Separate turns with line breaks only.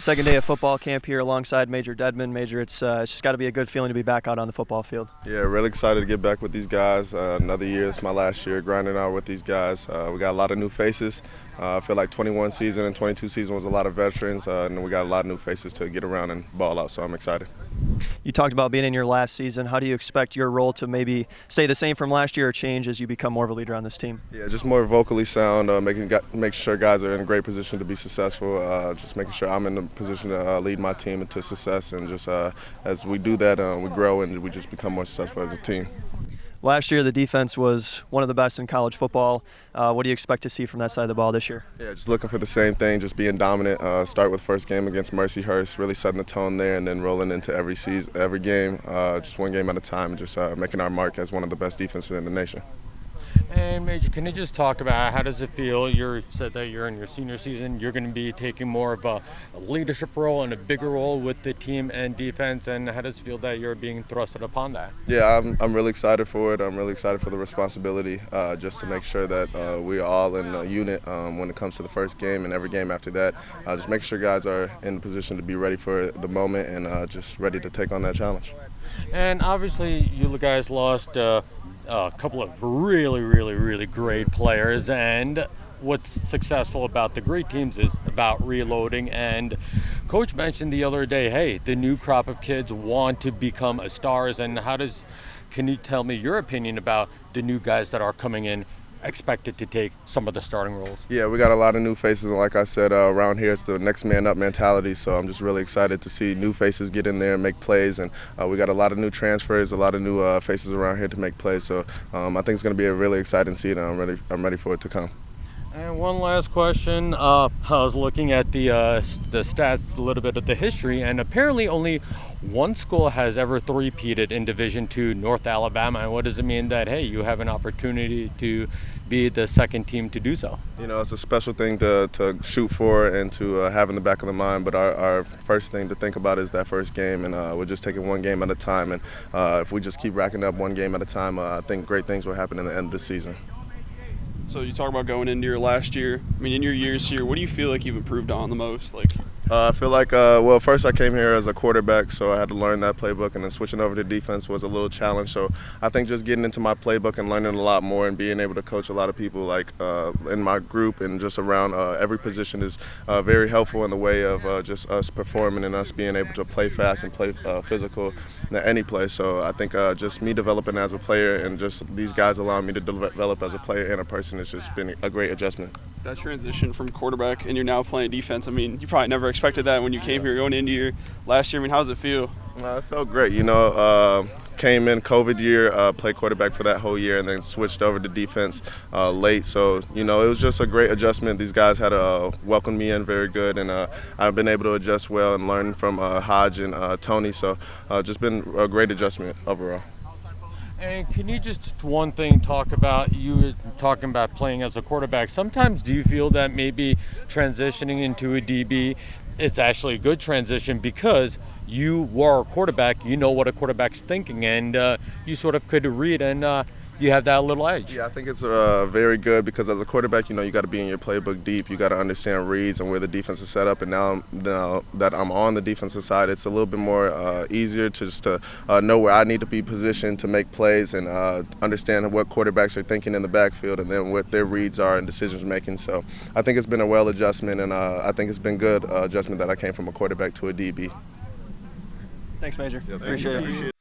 Second day of football camp here alongside Major Dedmond. Major, it's just got to be a good feeling to be back out on the football field.
Yeah, really excited to get back with these guys. Another year, it's my last year grinding out with these guys. We got a lot of new faces. I feel like 21 season and 22 season was a lot of veterans, and we got a lot of new faces to get around and ball out, so I'm excited.
You talked about being in your last season. How do you expect your role to maybe stay the same from last year or change as you become more of a leader on this team?
Yeah, just more vocally sound, making sure guys are in a great position to be successful, just making sure I'm in the position to lead my team into success, and just as we do that, we grow and we just become more successful as a team.
Last year, the defense was one of the best in college football. What do you expect to see from that side of the ball this year?
Yeah, just looking for the same thing, just being dominant. Start with first game against Mercyhurst, really setting the tone there, and then rolling into every game, just one game at a time, just making our mark as one of the best defenses in the nation.
And Major, can you just talk about how does it feel? You said that you're in your senior season. You're going to be taking more of a leadership role and a bigger role with the team and defense. And how does it feel that you're being thrusted upon that?
Yeah, I'm really excited for it. I'm really excited for the responsibility, just to make sure that we are all in a unit when it comes to the first game and every game after that. Just make sure guys are in the position to be ready for the moment and just ready to take on that challenge.
And obviously, you guys lost a couple of really great players, and what's successful about the great teams is about reloading. And Coach mentioned the other day, hey, the new crop of kids want to become stars. And can you tell me your opinion about the new guys that are coming in expected to take some of the starting roles?
Yeah, we got a lot of new faces, and like I said, around here it's the next man up mentality, so I'm just really excited to see new faces get in there and make plays, and we got a lot of new transfers, a lot of new faces around here to make plays, so I think it's going to be a really exciting season, and I'm ready for it to come.
And one last question. I was looking at the stats, a little bit of the history, and apparently only one school has ever three-peated in Division II, North Alabama. And what does it mean that, hey, you have an opportunity to be the second team to do so?
You know, it's a special thing to shoot for and to have in the back of the mind, but our first thing to think about is that first game, and we're just taking one game at a time. And if we just keep racking up one game at a time, I think great things will happen in the end of the season.
So you talk about going into your last year. I mean, in your years here, what do you feel like you've improved on the most?
I feel like, well, first I came here as a quarterback, so I had to learn that playbook, and then switching over to defense was a little challenge. So I think just getting into my playbook and learning a lot more and being able to coach a lot of people like in my group and just around every position is very helpful in the way of just us performing and us being able to play fast and play physical in any play. So I think just me developing as a player and just these guys allowing me to develop as a player and a person has just been a great adjustment.
That transition from quarterback and you're now playing defense, I mean, you probably never expected that when you came here going into your last year. I mean, how does it feel?
It felt great. You know, came in COVID year, played quarterback for that whole year, and then switched over to defense late. So, you know, it was just a great adjustment. These guys had welcomed me in very good, and I've been able to adjust well and learn from Hodge and Tony. So, just been a great adjustment overall.
And can you just one thing talk about you talking about playing as a quarterback? Sometimes do you feel that maybe transitioning into a DB, it's actually a good transition because you were a quarterback, you know what a quarterback's thinking, and you sort of could read and you have that little edge.
Yeah, I think it's very good because as a quarterback, you know, you got to be in your playbook deep. You got to understand reads and where the defense is set up. And now that I'm on the defensive side, it's a little bit more easier to just know where I need to be positioned to make plays and understand what quarterbacks are thinking in the backfield and then what their reads are and decisions making. So I think it's been a well adjustment, and I think it's been good adjustment that I came from a quarterback to a DB.
Thanks, Major.
Yeah,
Appreciate it.